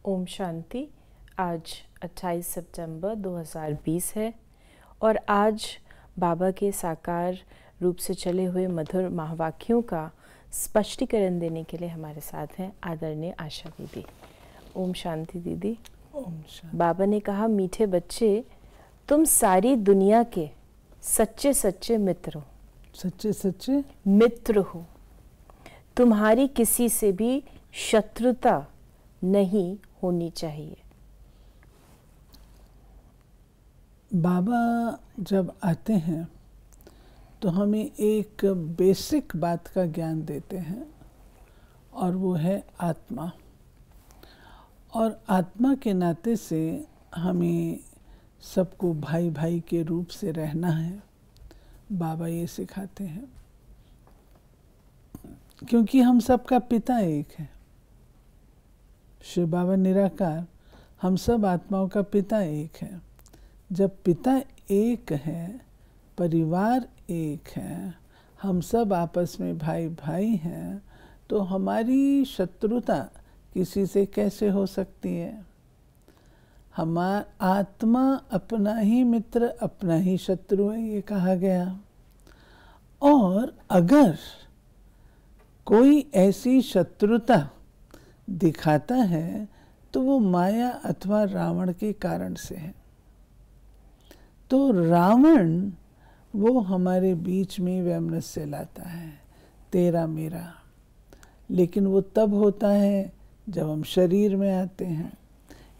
ओम शांति। आज 28 सितंबर 2020 है और आज बाबा के साकार रूप से चले हुए मधुर महावाक्यों का स्पष्टीकरण देने के लिए हमारे साथ हैं आदरणीय आशा दीदी। ओम शांति दीदी। ओम शांति। बाबा ने कहा, मीठे बच्चे, तुम सारी दुनिया के सच्चे सच्चे मित्र हो। सच्चे सच्चे मित्र हो। तुम्हारी किसी से भी शत्रुता नहीं होनी चाहिए। बाबा जब आते हैं तो हमें एक बेसिक बात का ज्ञान देते हैं और वो है आत्मा। और आत्मा के नाते से हमें सबको भाई भाई के रूप से रहना है। बाबा ये सिखाते हैं क्योंकि हम सबका पिता एक है। शिव बाबा निराकार, हम सब आत्माओं का पिता एक है। जब पिता एक है, परिवार एक है, हम सब आपस में भाई भाई हैं, तो हमारी शत्रुता किसी से कैसे हो सकती है? हमारा आत्मा अपना ही मित्र अपना ही शत्रु है, ये कहा गया। और अगर कोई ऐसी शत्रुता दिखाता है तो वो माया अथवा रावण के कारण से है। तो रावण वो हमारे बीच में वैमनस्य लाता है, तेरा मेरा। लेकिन वो तब होता है जब हम शरीर में आते हैं।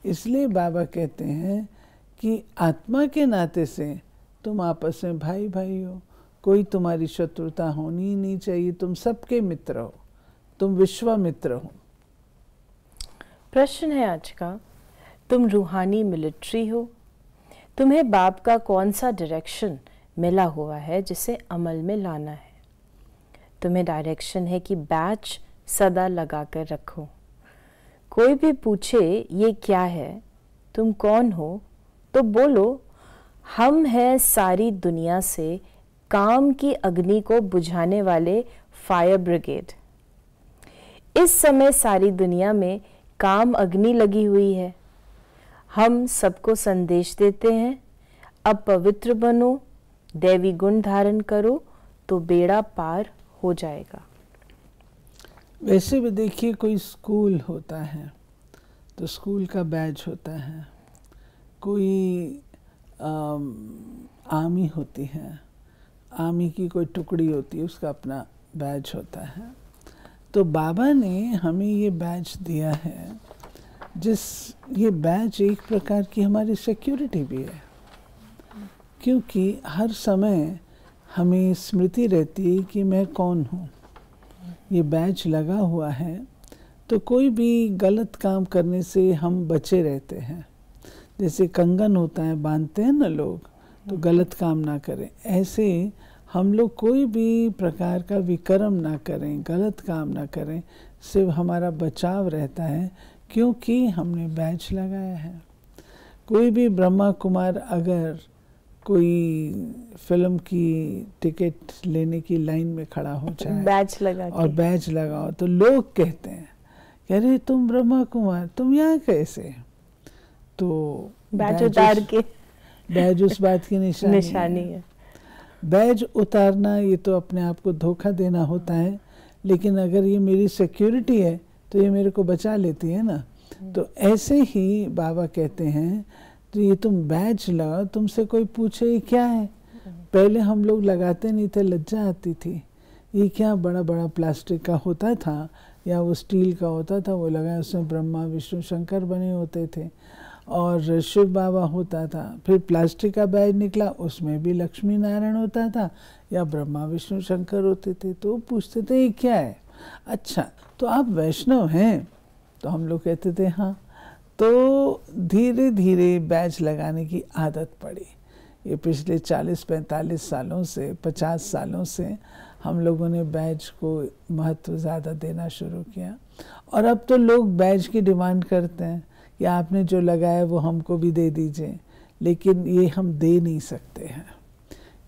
इसलिए बाबा कहते हैं कि आत्मा के नाते से तुम आपस में भाई भाई हो, कोई तुम्हारी शत्रुता होनी ही नहीं चाहिए। तुम सबके मित्र हो, तुम विश्वामित्र हो। प्रश्न है आज का, तुम रूहानी मिलिट्री हो। तुम्हें बाप का कौन सा डायरेक्शन मिला हुआ है जिसे अमल में लाना है? तुम्हें डायरेक्शन है कि बैच सदा लगा कर रखो। कोई भी पूछे ये क्या है, तुम कौन हो, तो बोलो हम हैं सारी दुनिया से काम की अग्नि को बुझाने वाले फायर ब्रिगेड। इस समय सारी दुनिया में काम अग्नि लगी हुई है। हम सबको संदेश देते हैं, अब पवित्र बनो, दैवी गुण धारण करो तो बेड़ा पार हो जाएगा। वैसे भी देखिए, कोई स्कूल होता है तो स्कूल का बैज होता है, कोई आर्मी होती है, आर्मी की कोई टुकड़ी होती है, उसका अपना बैज होता है। तो बाबा ने हमें ये बैज दिया है, ये बैज एक प्रकार की हमारी सिक्योरिटी भी है। क्योंकि हर समय हमें स्मृति रहती है कि मैं कौन हूँ। ये बैज लगा हुआ है तो कोई भी गलत काम करने से हम बचे रहते हैं। जैसे कंगन होता है, बांधते हैं ना लोग, तो गलत काम ना करें। ऐसे हम लोग कोई भी प्रकार का विकर्म ना करें, गलत काम ना करें, सिर्फ हमारा बचाव रहता है क्योंकि हमने बैच लगाया है। कोई भी ब्रह्मा कुमार अगर कोई फिल्म की टिकट लेने की लाइन में खड़ा हो जाए बैच लगा और बैच लगाओ तो लोग कहते हैं, अरे तुम ब्रह्मा कुमार, तुम यहाँ कैसे? तो बैच उतार के बैज उस बात की निशानी है। बैज उतारना ये तो अपने आप को धोखा देना होता है, लेकिन अगर ये मेरी सिक्योरिटी है तो ये मेरे को बचा लेती है ना। तो ऐसे ही बाबा कहते हैं, तो ये तुम बैज लगाओ, तुमसे कोई पूछे ये क्या है। पहले हम लोग लगाते नहीं थे, लज्जा आती थी। ये क्या बड़ा बड़ा प्लास्टिक का होता था या वो स्टील का होता था, वो लगाए, उसमें ब्रह्मा विष्णु शंकर बने होते थे और शिव बाबा होता था। फिर प्लास्टिक का बैज निकला, उसमें भी लक्ष्मी नारायण होता था या ब्रह्मा विष्णु शंकर होते थे। तो पूछते थे ये क्या है? अच्छा, तो आप वैष्णव हैं? तो हम लोग कहते थे हाँ। तो धीरे धीरे बैज लगाने की आदत पड़ी। ये पिछले 40-45 सालों से, 50 सालों से हम लोगों ने बैज को महत्व ज़्यादा देना शुरू किया। और अब तो लोग बैज की डिमांड करते हैं कि आपने जो लगाया वो हमको भी दे दीजिए, लेकिन ये हम दे नहीं सकते हैं।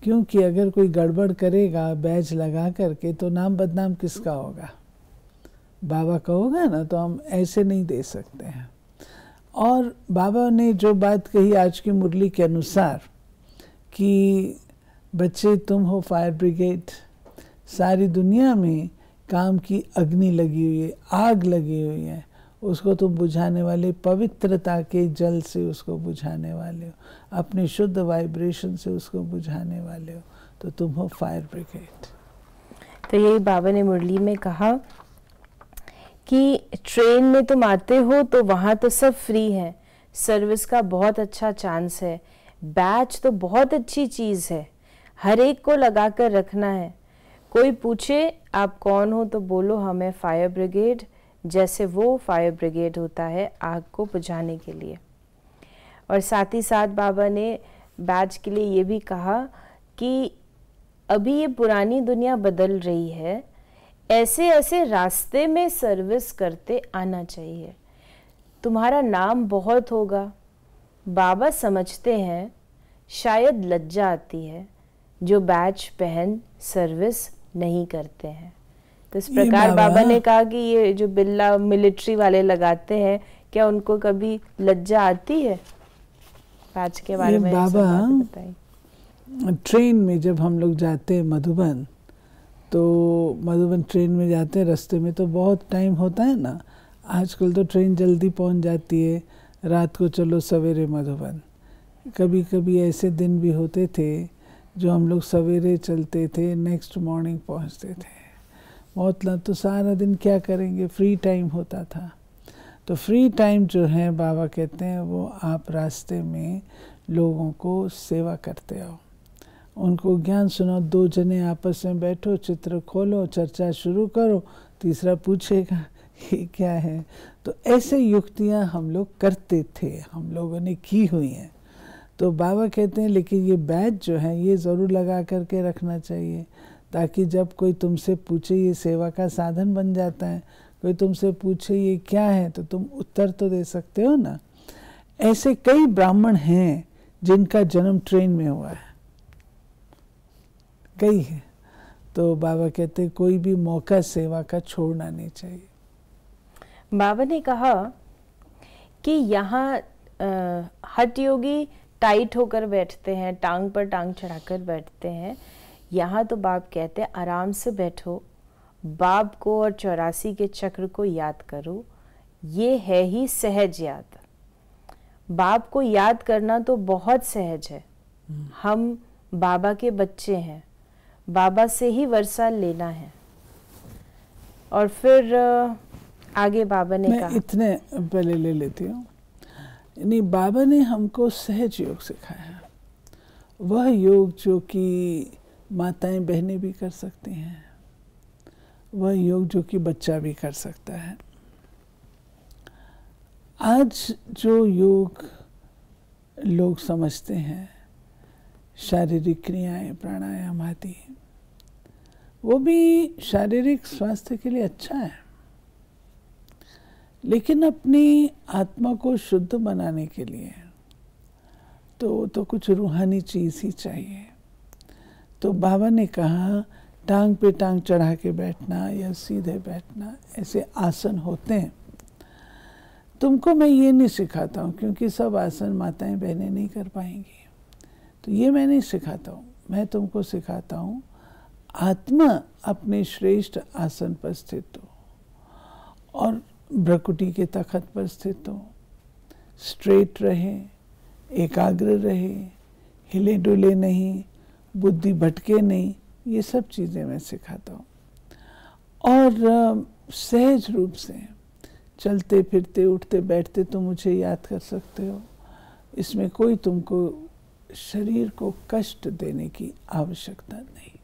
क्योंकि अगर कोई गड़बड़ करेगा बैज लगा करके तो नाम बदनाम किसका होगा? बाबा का होगा ना। तो हम ऐसे नहीं दे सकते हैं। और बाबा ने जो बात कही आज की मुरली के अनुसार कि बच्चे तुम हो फायर ब्रिगेड, सारी दुनिया में काम की अग्नि लगी हुई है, आग लगी हुई है, उसको तुम बुझाने वाले, पवित्रता के जल से उसको बुझाने वाले हो, अपनी शुद्ध वाइब्रेशन से उसको बुझाने वाले हो, तो तुम हो फायर ब्रिगेड। तो यही बाबा ने मुरली में कहा कि ट्रेन में तुम आते हो तो वहाँ तो सब फ्री है, सर्विस का बहुत अच्छा चांस है, बैच तो बहुत अच्छी चीज़ है, हर एक को लगा कर रखना है। कोई पूछे आप कौन हो तो बोलो हमें फायर ब्रिगेड, जैसे वो फायर ब्रिगेड होता है आग को बुझाने के लिए। और साथ ही साथ बाबा ने बैच के लिए ये भी कहा कि अभी ये पुरानी दुनिया बदल रही है, ऐसे ऐसे रास्ते में सर्विस करते आना चाहिए, तुम्हारा नाम बहुत होगा। बाबा समझते हैं शायद लज्जा आती है जो बैच पहन सर्विस नहीं करते हैं। तो इस प्रकार बाबा ने कहा कि ये जो बिल्ला मिलिट्री वाले लगाते हैं, क्या उनको कभी लज्जा आती है? बैच के बारे में बाबा ट्रेन में जब हम लोग जाते हैं मधुबन, तो मधुबन ट्रेन में जाते हैं, रास्ते में तो बहुत टाइम होता है ना, आजकल तो ट्रेन जल्दी पहुंच जाती है, रात को चलो सवेरे मधुबन। कभी कभी ऐसे दिन भी होते थे जो हम लोग सवेरे चलते थे, नेक्स्ट मॉर्निंग पहुंचते थे। मतलब तो सारा दिन क्या करेंगे, फ्री टाइम होता था। तो फ्री टाइम जो है बाबा कहते हैं वो आप रास्ते में लोगों को सेवा करते हो, उनको ज्ञान सुनाओ। 2 जने आपस में बैठो, चित्र खोलो, चर्चा शुरू करो, तीसरा पूछेगा ये क्या है। तो ऐसे युक्तियां हम लोग करते थे, हम लोगों ने की हुई हैं। तो बाबा कहते हैं लेकिन ये बैच जो है ये ज़रूर लगा करके रखना चाहिए, ताकि जब कोई तुमसे पूछे, ये सेवा का साधन बन जाता है, कोई तुमसे पूछे ये क्या है तो तुम उत्तर तो दे सकते हो ना। ऐसे कई ब्राह्मण हैं जिनका जन्म ट्रेन में हुआ है, कई है। तो बाबा कहते हैं कोई भी मौका सेवा का छोड़ना नहीं चाहिए। बाबा ने कहा कि यहाँ हठ योगी टाइट होकर बैठते हैं, टांग पर टांग चढ़ाकर बैठते हैं। यहाँ तो बाप कहते हैं आराम से बैठो, बाप को और 84 के चक्र को याद करो, ये है ही सहज याद। बाप को याद करना तो बहुत सहज है, हम बाबा के बच्चे हैं, बाबा से ही वर्षा लेना है। और फिर आगे बाबा ने कहा, मैं इतने पहले ले लेती हूँ, यानी बाबा ने हमको सहज योग सिखाया, वह योग जो कि माताएं बहनें भी कर सकती हैं, वह योग जो कि बच्चा भी कर सकता है। आज जो योग लोग समझते हैं, शारीरिक क्रियाएं, प्राणायाम आदि, वो भी शारीरिक स्वास्थ्य के लिए अच्छा है, लेकिन अपनी आत्मा को शुद्ध बनाने के लिए तो कुछ रूहानी चीज़ ही चाहिए। तो बाबा ने कहा टांग पे टांग चढ़ा के बैठना या सीधे बैठना, ऐसे आसन होते हैं। तुमको मैं ये नहीं सिखाता हूँ, क्योंकि सब आसन माताएं बहनें नहीं कर पाएंगी, तो ये मैं नहीं सिखाता हूँ। मैं तुमको सिखाता हूँ आत्मा अपने श्रेष्ठ आसन पर स्थित हो और भ्रकुटी के तखत पर स्थित हो, स्ट्रेट रहे, एकाग्र रहे, हिले डुले नहीं, बुद्धि भटके नहीं, ये सब चीज़ें मैं सिखाता हूँ। और सहज रूप से चलते फिरते उठते बैठते तुम मुझे याद कर सकते हो, इसमें कोई तुमको शरीर को कष्ट देने की आवश्यकता नहीं।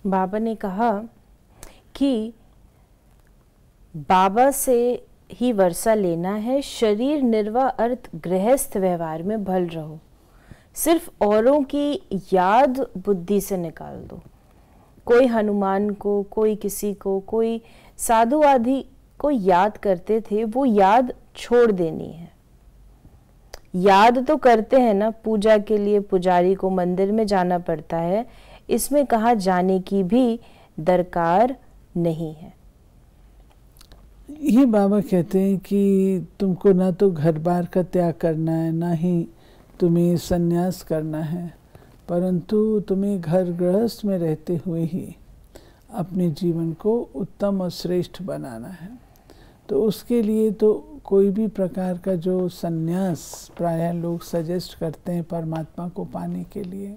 बाबा ने कहा कि बाबा से ही वर्षा लेना है, शरीर निर्वाह अर्थ गृहस्थ व्यवहार में भल रहो, सिर्फ औरों की याद बुद्धि से निकाल दो। कोई हनुमान को, कोई किसी को, कोई साधु आदि को याद करते थे, वो याद छोड़ देनी है। याद तो करते हैं ना, पूजा के लिए पुजारी को मंदिर में जाना पड़ता है, इसमें कहाँ जाने की भी दरकार नहीं है। ये बाबा कहते हैं कि तुमको ना तो घर बार का त्याग करना है, ना ही तुम्हें संन्यास करना है, परंतु तुम्हें घर गृहस्थ में रहते हुए ही अपने जीवन को उत्तम और श्रेष्ठ बनाना है। तो उसके लिए तो कोई भी प्रकार का जो संन्यास प्रायः लोग सजेस्ट करते हैं परमात्मा को पाने के लिए,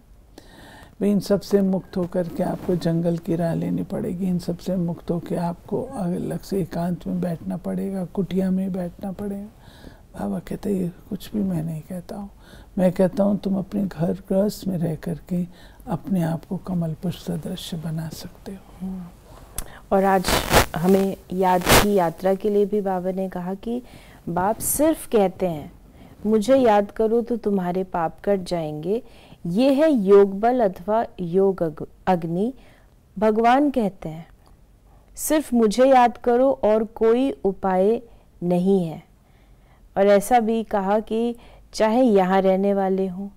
वे इन सब से मुक्त होकर के आपको जंगल की राह लेनी पड़ेगी, इन सब से मुक्त होकर आपको अलग से एकांत में बैठना पड़ेगा, कुटिया में बैठना पड़ेगा। बाबा कहते ये कुछ भी मैं नहीं कहता हूँ, मैं कहता हूँ तुम अपने घर गृहस्थ में रह करके अपने आप को कमल पुष्प सदृश बना सकते हो। और आज हमें याद की यात्रा के लिए भी बाबा ने कहा कि बाप सिर्फ कहते हैं मुझे याद करो तो तुम्हारे पाप कट जाएंगे, ये है योग बल अथवा योग अग्नि। भगवान कहते हैं सिर्फ मुझे याद करो और कोई उपाय नहीं है। और ऐसा भी कहा कि चाहे यहाँ रहने वाले हों,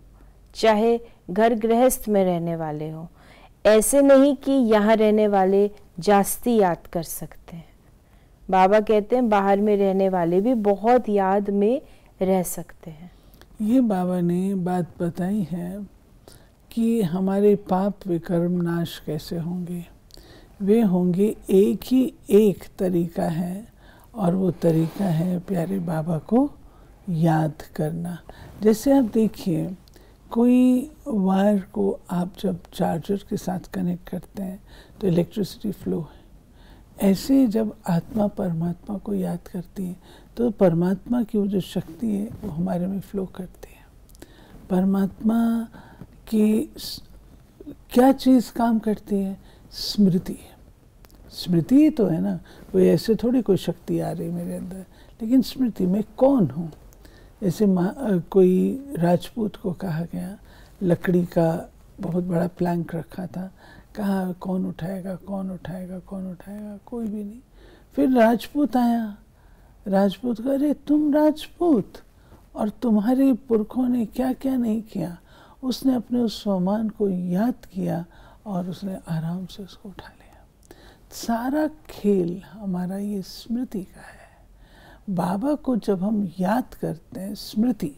चाहे घर गृहस्थ में रहने वाले हों, ऐसे नहीं कि यहाँ रहने वाले जास्ती याद कर सकते हैं। बाबा कहते हैं बाहर में रहने वाले भी बहुत याद में रह सकते हैं। ये बाबा ने बात बताई है कि हमारे पाप विकर्म नाश कैसे होंगे। वे होंगे एक ही एक तरीका है, और वो तरीका है प्यारे बाबा को याद करना। जैसे आप देखिए कोई वायर को आप जब चार्जर के साथ कनेक्ट करते हैं तो इलेक्ट्रिसिटी फ्लो है। ऐसे जब आत्मा परमात्मा को याद करती है तो परमात्मा की वो जो शक्ति है वो हमारे में फ्लो करती है। परमात्मा की क्या चीज़ काम करती है? स्मृति। स्मृति ही तो है ना, कोई ऐसे थोड़ी कोई शक्ति आ रही मेरे अंदर, लेकिन स्मृति में कौन हूँ। जैसे कोई राजपूत को कहा गया, लकड़ी का बहुत बड़ा प्लैंक रखा था, कहा कौन उठाएगा कौन उठाएगा कौन उठाएगा, कोई भी नहीं। फिर राजपूत आया, राजपूत कहा अरे तुम राजपूत, और तुम्हारे पुरखों ने क्या क्या नहीं किया। उसने अपने उस स्वमान को याद किया और उसने आराम से उसको उठा लिया। सारा खेल हमारा ये स्मृति का है। बाबा को जब हम याद करते हैं, स्मृति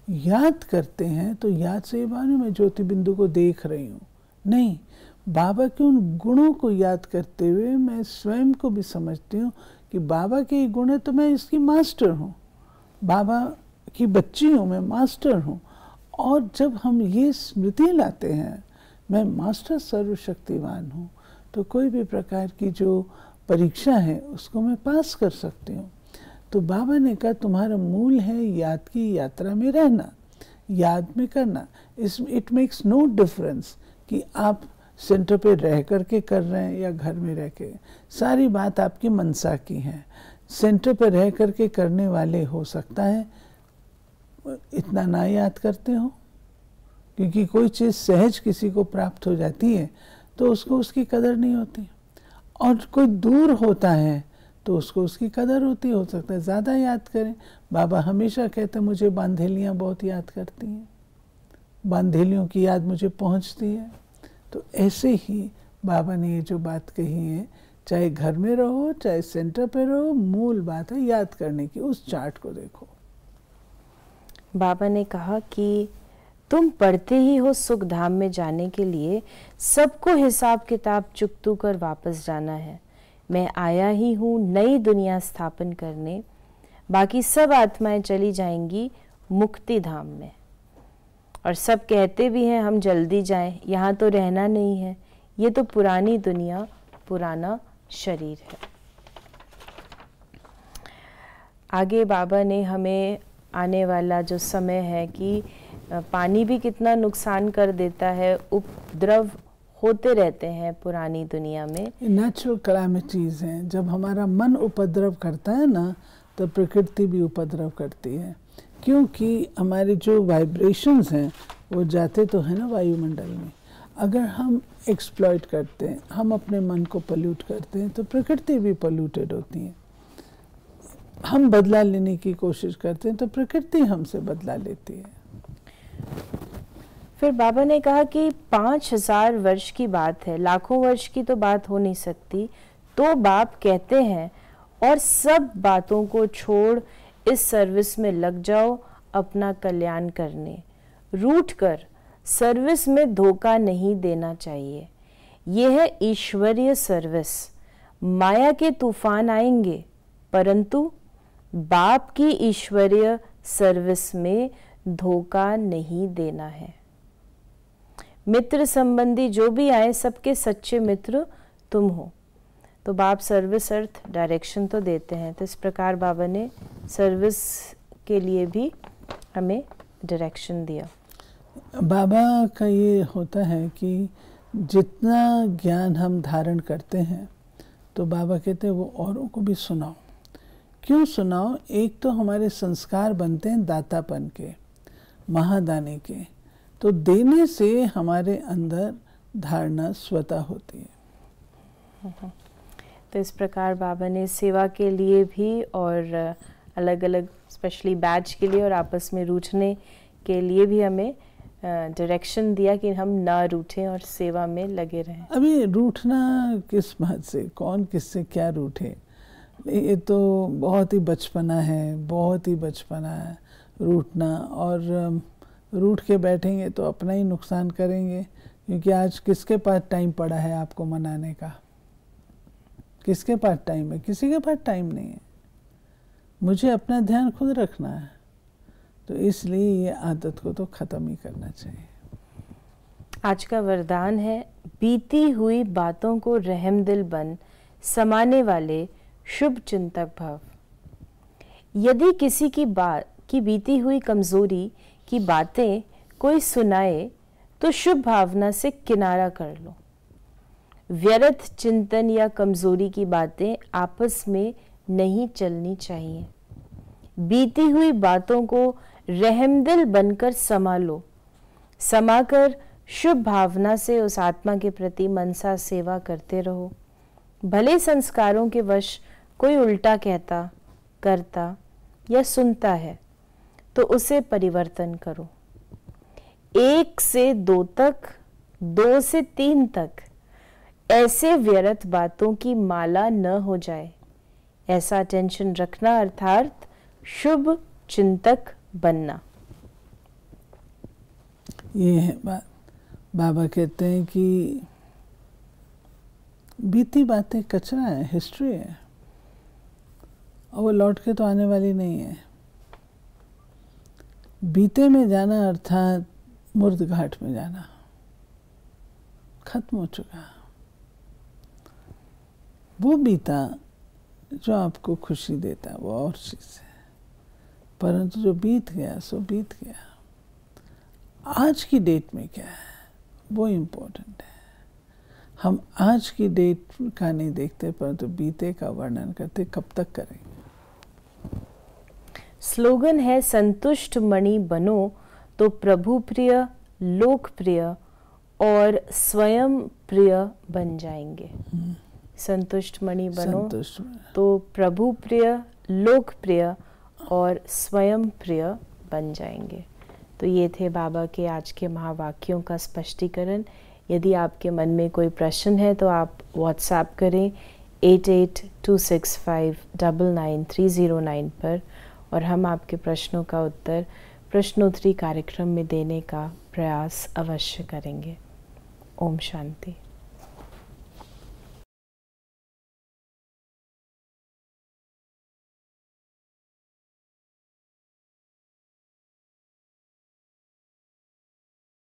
याद करते हैं, तो याद से ये बात मैं ज्योति बिंदु को देख रही हूँ, नहीं, बाबा के उन गुणों को याद करते हुए मैं स्वयं को भी समझती हूँ कि बाबा के ये गुण है तो मैं इसकी मास्टर हूँ, बाबा की बच्ची हूँ, मैं मास्टर हूँ। और जब हम ये स्मृति लाते हैं मैं मास्टर सर्वशक्तिवान हूँ, तो कोई भी प्रकार की जो परीक्षा है उसको मैं पास कर सकती हूँ। तो बाबा ने कहा तुम्हारा मूल है याद की यात्रा में रहना, याद में करना। इट मेक्स नो डिफरेंस कि आप सेंटर पे रह कर के कर रहे हैं या घर में रह के, सारी बात आपकी मनसा की है। सेंटर पे रह कर के करने वाले हो सकता है इतना ना याद करते हो, क्योंकि कोई चीज़ सहज किसी को प्राप्त हो जाती है तो उसको उसकी कदर नहीं होती, और कोई दूर होता है तो उसको उसकी कदर होती, हो सकता है ज़्यादा याद करें। बाबा हमेशा कहते हैं मुझे बांधेलियाँ बहुत याद करती हैं, बांधेलियों की याद मुझे पहुंचती है। तो ऐसे ही बाबा ने ये जो बात कही है, चाहे घर में रहो चाहे सेंटर पे रहो, मूल बात है याद करने की। उस चार्ट को देखो। बाबा ने कहा कि तुम पढ़ते ही हो सुख धाम में जाने के लिए, सबको हिसाब किताब चुकतू कर वापस जाना है। मैं आया ही हूँ नई दुनिया स्थापन करने, बाकी सब आत्माएं चली जाएंगी मुक्ति धाम में। और सब कहते भी हैं हम जल्दी जाएं, यहाँ तो रहना नहीं है, ये तो पुरानी दुनिया पुराना शरीर है। आगे बाबा ने हमें आने वाला जो समय है कि पानी भी कितना नुकसान कर देता है, उपद्रव होते रहते हैं पुरानी दुनिया में। नेचुरल कैलामिटीज हैं। जब हमारा मन उपद्रव करता है ना, तो प्रकृति भी उपद्रव करती है, क्योंकि हमारे जो वाइब्रेशंस हैं वो जाते तो है ना वायुमंडल में। अगर हम एक्सप्लॉइट करते हैं, हम अपने मन को पोल्यूट करते हैं, तो प्रकृति भी पोल्यूटेड होती है। हम बदला लेने की कोशिश करते हैं तो प्रकृति हमसे बदला लेती है। फिर बाबा ने कहा कि 5000 वर्ष की बात है, लाखों वर्ष की तो बात हो नहीं सकती। तो बाप कहते हैं और सब बातों को छोड़ इस सर्विस में लग जाओ अपना कल्याण करने। रूठ कर सर्विस में धोखा नहीं देना चाहिए। यह है ईश्वरीय सर्विस। माया के तूफान आएंगे, परंतु बाप की ईश्वरीय सर्विस में धोखा नहीं देना है। मित्र संबंधी जो भी आए, सबके सच्चे मित्र तुम हो। तो बाप सर्विस अर्थ डायरेक्शन तो देते हैं, तो इस प्रकार बाबा ने सर्विस के लिए भी हमें डायरेक्शन दिया। बाबा का ये होता है कि जितना ज्ञान हम धारण करते हैं, तो बाबा कहते हैं वो औरों को भी सुनाओ। क्यों सुनाओ? एक तो हमारे संस्कार बनते हैं दातापन के, महादानी के, तो देने से हमारे अंदर धारणा स्वतः होती है। तो इस प्रकार बाबा ने सेवा के लिए भी और अलग अलग स्पेशली बैच के लिए और आपस में रूठने के लिए भी हमें डायरेक्शन दिया कि हम ना रूठें और सेवा में लगे रहें। अभी रूठना किस बात से, कौन किससे क्या रूठे, ये तो बहुत ही बचपना है, बहुत ही बचपना है रूठना। और रूठ के बैठेंगे तो अपना ही नुकसान करेंगे, क्योंकि आज किसके पास टाइम पड़ा है आपको मनाने का? किसके पास टाइम है? किसी के पास टाइम नहीं है। मुझे अपना ध्यान खुद रखना है, तो इसलिए ये आदत को तो ख़त्म ही करना चाहिए। आज का वरदान है, बीती हुई बातों को रहमदिल बन समाने वाले शुभ चिंतक भव। यदि किसी की बीती हुई कमज़ोरी की बातें कोई सुनाए, तो शुभ भावना से किनारा कर लो। व्यर्थ चिंतन या कमज़ोरी की बातें आपस में नहीं चलनी चाहिए। बीती हुई बातों को रहमदिल बनकर समा लो। समाकर शुभ भावना से उस आत्मा के प्रति मनसा सेवा करते रहो। भले संस्कारों के वश कोई उल्टा कहता, करता या सुनता है, तो उसे परिवर्तन करो। 1 से 2 तक, 2 से 3 तक ऐसे व्यर्थ बातों की माला न हो जाए, ऐसा टेंशन रखना अर्थात शुभ चिंतक बनना। ये है बाबा कहते हैं कि बीती बातें कचरा है, हिस्ट्री है, और वो लौट के तो आने वाली नहीं है। बीते में जाना अर्थात मुर्द घाट में जाना, खत्म हो चुका। वो बीता जो आपको खुशी देता है वो और चीज़ है, परंतु जो बीत गया सो बीत गया। आज की डेट में क्या है वो इम्पोर्टेंट है। हम आज की डेट का नहीं देखते, परंतु बीते का वर्णन करते। कब तक करेंगे? स्लोगन है, संतुष्ट मणि बनो तो प्रभु प्रिय, लोक प्रिय और स्वयं प्रिय बन जाएंगे। संतुष्ट मणि बनो तो प्रभु प्रिय, लोक प्रिय और स्वयं प्रिय बन जाएंगे। तो ये थे बाबा के आज के महावाक्यों का स्पष्टीकरण। यदि आपके मन में कोई प्रश्न है तो आप व्हाट्सएप करें 8826599309 पर, और हम आपके प्रश्नों का उत्तर प्रश्नोत्तरी कार्यक्रम में देने का प्रयास अवश्य करेंगे। ओम शांति।